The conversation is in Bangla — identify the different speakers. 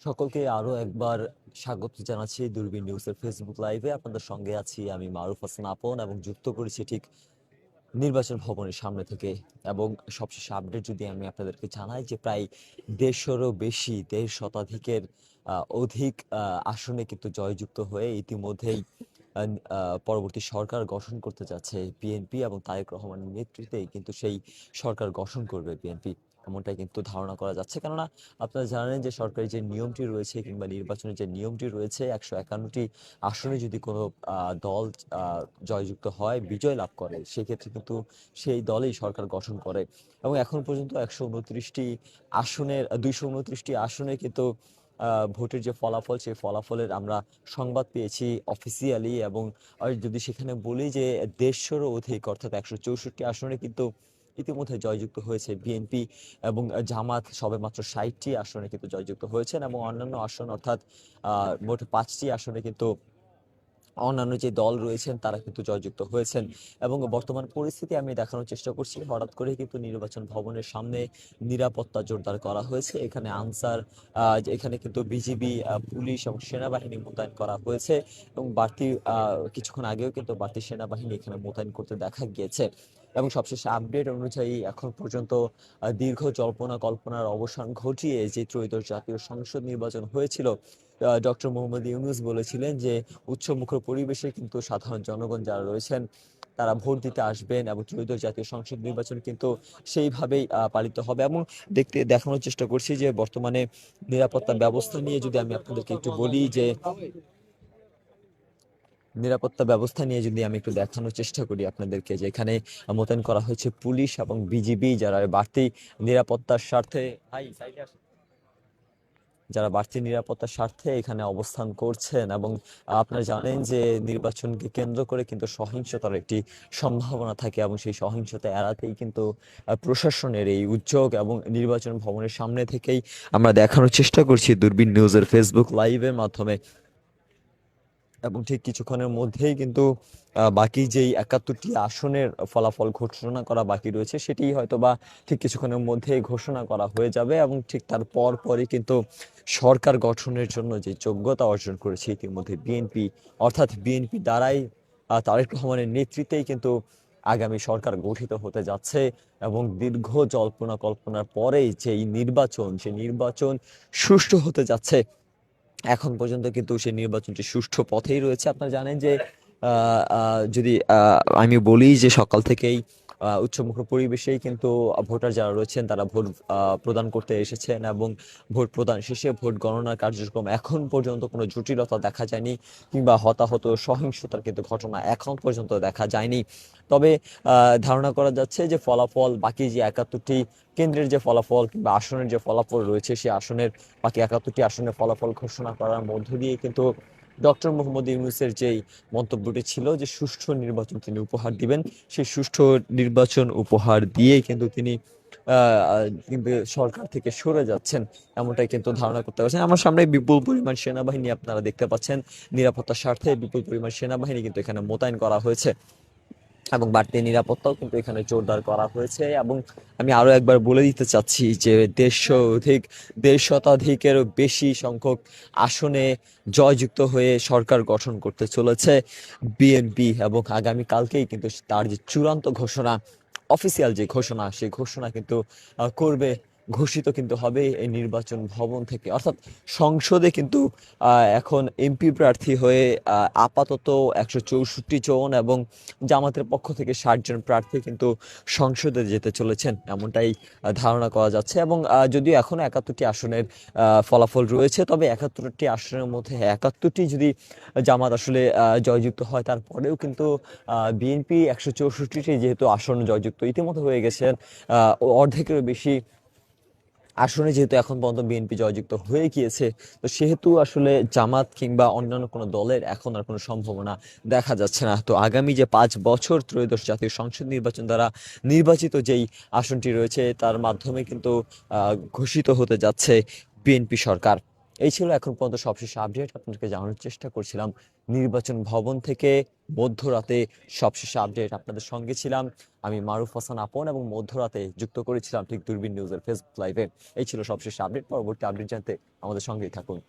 Speaker 1: সকলকে আরো একবার স্বাগত জানাচ্ছি দূরবীন নিউজের ফেসবুক লাইভে। আপনাদের সঙ্গে আছি আমি মারুফ হাসান আপন এবং যুক্ত করেছি ঠিক নির্বাচন ভবনের সামনে থেকে। এবং সবশেষ আপডেট যদি আমি আপনাদেরকে জানাই যে প্রায় 150-এরও বেশি 1.5 শতাধিকের অধিক আসনে কিন্তু জয়যুক্ত হয়ে ইতিমধ্যেই পরবর্তী সরকার গঠন করতে যাচ্ছে বিএনপি এবং তারেক রহমানের নেতৃত্বেই কিন্তু সেই সরকার গঠন করবে বিএনপি, এমনটাই কিন্তু ধারণা করা যাচ্ছে। কেননা আপনারা জানেন যে সরকারি যে নিয়মটি রয়েছে কিংবা নির্বাচনের যে নিয়মটি রয়েছে, 151টি আসনে যদি কোনো দল জয়যুক্ত হয়, বিজয় লাভ করে, সেক্ষেত্রে কিন্তু সেই দলেই সরকার গঠন করে। এবং এখন পর্যন্ত 129টি আসনের 229টি আসনে কিন্তু ভোটের যে ফলাফল, সেই ফলাফলের আমরা সংবাদ পেয়েছি অফিসিয়ালি। এবং যদি সেখানে বলি যে 150-এরও অধিক অর্থাৎ 164টি আসনে কিন্তু ইতিমধ্যে জয়যুক্ত হয়েছে বিএনপি এবং জামাত সবেমাত্র 60টি আসনে কিন্তু জয়যুক্ত হয়েছেন। এবং অন্যান্য আসন অর্থাৎ মোট 5টি আসনে কিন্তু অন্যান্য যে দল রয়েছেন তারা কিন্তু জয়যুক্ত হয়েছেন। এবং বর্তমান পরিস্থিতি আমি দেখানোর চেষ্টা করছি। হঠাৎ করে কিন্তু নির্বাচন ভবনের সামনে নিরাপত্তা জোরদার করা হয়েছে। এখানে আনসার, এখানে কিন্তু বিজিবি, পুলিশ এবং সেনাবাহিনী মোতায়েন করা হয়েছে। এবং বাড়তি কিছুক্ষণ আগেও কিন্তু বাড়তি সেনাবাহিনী এখানে মোতায়েন করতে দেখা গিয়েছে। এবং সবশেষ আপডেট অনুযায়ী এখন পর্যন্ত দীর্ঘ জল্পনা কল্পনার অবসান ঘটিয়ে যে ত্রয়োদশ জাতীয় সংসদ নির্বাচন হয়েছিল, ডক্টর মোহাম্মদ ইউনূস বলেছিলেন যে উৎসবমুখর পরিবেশে কিন্তু সাধারণ জনগণ যারা রয়েছেন তারা ভোট দিতে আসবেন এবং ত্রয়োদশ জাতীয় সংসদ নির্বাচন কিন্তু সেইভাবেই পালিত হবে। এবং দেখানোর চেষ্টা করছি যে বর্তমানে নিরাপত্তা ব্যবস্থা নিয়ে যদি আমি আপনাদেরকে একটু বলি যে নিরাপত্তা ব্যবস্থা নিয়ে যদি আমি একটু দেখানোর চেষ্টা করি আপনাদেরকে, যে এখানে মোতায়েন করা হয়েছে পুলিশ এবং বিজিবি, যারা বাড়তি নিরাপত্তার স্বার্থে এখানে অবস্থান করছেন। এবং আপনারা জানেন যে নির্বাচনকে কেন্দ্র করে কিন্তু সহিংসতার একটি সম্ভাবনা থাকে এবং সেই সহিংসতা এড়াতেই কিন্তু প্রশাসনের এই উদ্যোগ। এবং নির্বাচন ভবনের সামনে থেকেই আমরা দেখানোর চেষ্টা করছি দূরবীন নিউজের ফেসবুক লাইভের মাধ্যমে। এবং ঠিক কিছুক্ষণের মধ্যেই কিন্তু বাকি যেই 71টি আসনের ফলাফল ঘোষণা করা বাকি রয়েছে, সেটি হয়তো বা ঠিক কিছুক্ষণের মধ্যেই ঘোষণা করা হয়ে যাবে। এবং ঠিক তার পরই কিন্তু সরকার গঠনের জন্য যে যোগ্যতা অর্জন করেছে ইতিমধ্যে বিএনপি, অর্থাৎ বিএনপি দ্বারাই তারেক রহমানের নেতৃত্বেই কিন্তু আগামী সরকার গঠিত হতে যাচ্ছে। এবং দীর্ঘ জল্পনা কল্পনার পরেই সেই নির্বাচন সুষ্ঠু হতে যাচ্ছে। এখন পর্যন্ত কিন্তু সেই নির্বাচনটি সুষ্ঠু পথেই রয়েছে। আপনারা জানেন যে যদি আমি বলি যে সকাল থেকেই উৎসবমুখর পরিবেশেই কিন্তু ভোটার যারা রয়েছেন তারা ভোট প্রদান করতে এসেছেন। এবং ভোট প্রদান শেষে ভোট গণনার কার্যক্রম এখন পর্যন্ত কোনো জটিলতা দেখা যায়নি কিংবা হতাহত সহিংসতার কিন্তু ঘটনা এখন পর্যন্ত দেখা যায়নি। তবে ধারণা করা যাচ্ছে যে ফলাফল, বাকি যে 71টি কেন্দ্রের যে ফলাফল কিংবা আসনের যে ফলাফল রয়েছে, সেই আসনের বাকি 71টি আসনের ফলাফল ঘোষণা করার মধ্য দিয়ে কিন্তু ডক্টর মোহাম্মদ ইউনূসের যেই মন্তব্যটি ছিল যে সুষ্ঠু নির্বাচন তিনি উপহার দিবেন, সেই সুষ্ঠু নির্বাচন উপহার দিয়ে কিন্তু তিনি কিন্তু সরকার থেকে সরে যাচ্ছেন, এমনটাই কিন্তু ধারণা করতে পারছেন। আমার সামনে বিপুল পরিমাণ সেনাবাহিনী আপনারা দেখতে পাচ্ছেন। নিরাপত্তার স্বার্থে বিপুল পরিমাণ সেনাবাহিনী কিন্তু এখানে মোতায়েন করা হয়েছে এবং বাড়তি নিরাপত্তাও কিন্তু এখানে জোরদার করা হয়েছে। এবং আমি আরো একবার বলে দিতে চাচ্ছি যে 1.5 শতাধিকেরও বেশি সংখ্যক আসনে জয়যুক্ত হয়ে সরকার গঠন করতে চলেছে বিএনপি। এবং আগামী কালকেই কিন্তু তার যে চূড়ান্ত ঘোষণা, অফিসিয়াল যে ঘোষণা, সেই ঘোষণা কিন্তু করবে, ঘোষিত কিন্তু হবে এই নির্বাচন ভবন থেকে। অর্থাৎ সংসদে কিন্তু এখন এমপি প্রার্থী হয়ে আপাতত 164 জন এবং জামাতের পক্ষ থেকে 60 জন প্রার্থী কিন্তু সংসদে যেতে চলেছেন, এমনটাই ধারণা করা যাচ্ছে। এবং যদিও এখনো 71টি আসনের ফলাফল রয়েছে, তবে 71টি আসনের মধ্যে 71টি যদি জামাত আসলে জয়যুক্ত হয়, তারপরেও কিন্তু বিএনপি 164টি যেহেতু আসন জয়যুক্ত ইতিমধ্যে হয়ে গেছেন, অর্ধেকেরও বেশি আসনে যেহেতু এখন পর্যন্ত বিএনপি জয়যুক্ত হয়ে গিয়েছে, তো সেহেতু আসলে জামাত কিংবা অন্যান্য কোনো দলের এখন আর কোনো সম্ভাবনা দেখা যাচ্ছে না। তো আগামী যে 5 বছর ত্রয়োদশ জাতীয় সংসদ নির্বাচন দ্বারা নির্বাচিত যেই আসনটি রয়েছে, তার মাধ্যমে কিন্তু ঘোষিত হতে যাচ্ছে বিএনপি সরকার। এই ছিল এখন পর্যন্ত সবশেষ আপডেট, আপনাদেরকে জানানোর চেষ্টা করছিলাম নির্বাচন ভবন থেকে মধ্যরাতে সবশেষ আপডেট। আপনাদের সঙ্গে ছিলাম আমি মারুফ হাসান আপন, এবং মধ্যরাতে যুক্ত করেছিলাম ঠিক দূরবীন নিউজের ফেসবুক লাইভে। এই ছিল সবশেষ আপডেট। পরবর্তী আপডেট জানতে আমাদের সঙ্গেই থাকুন।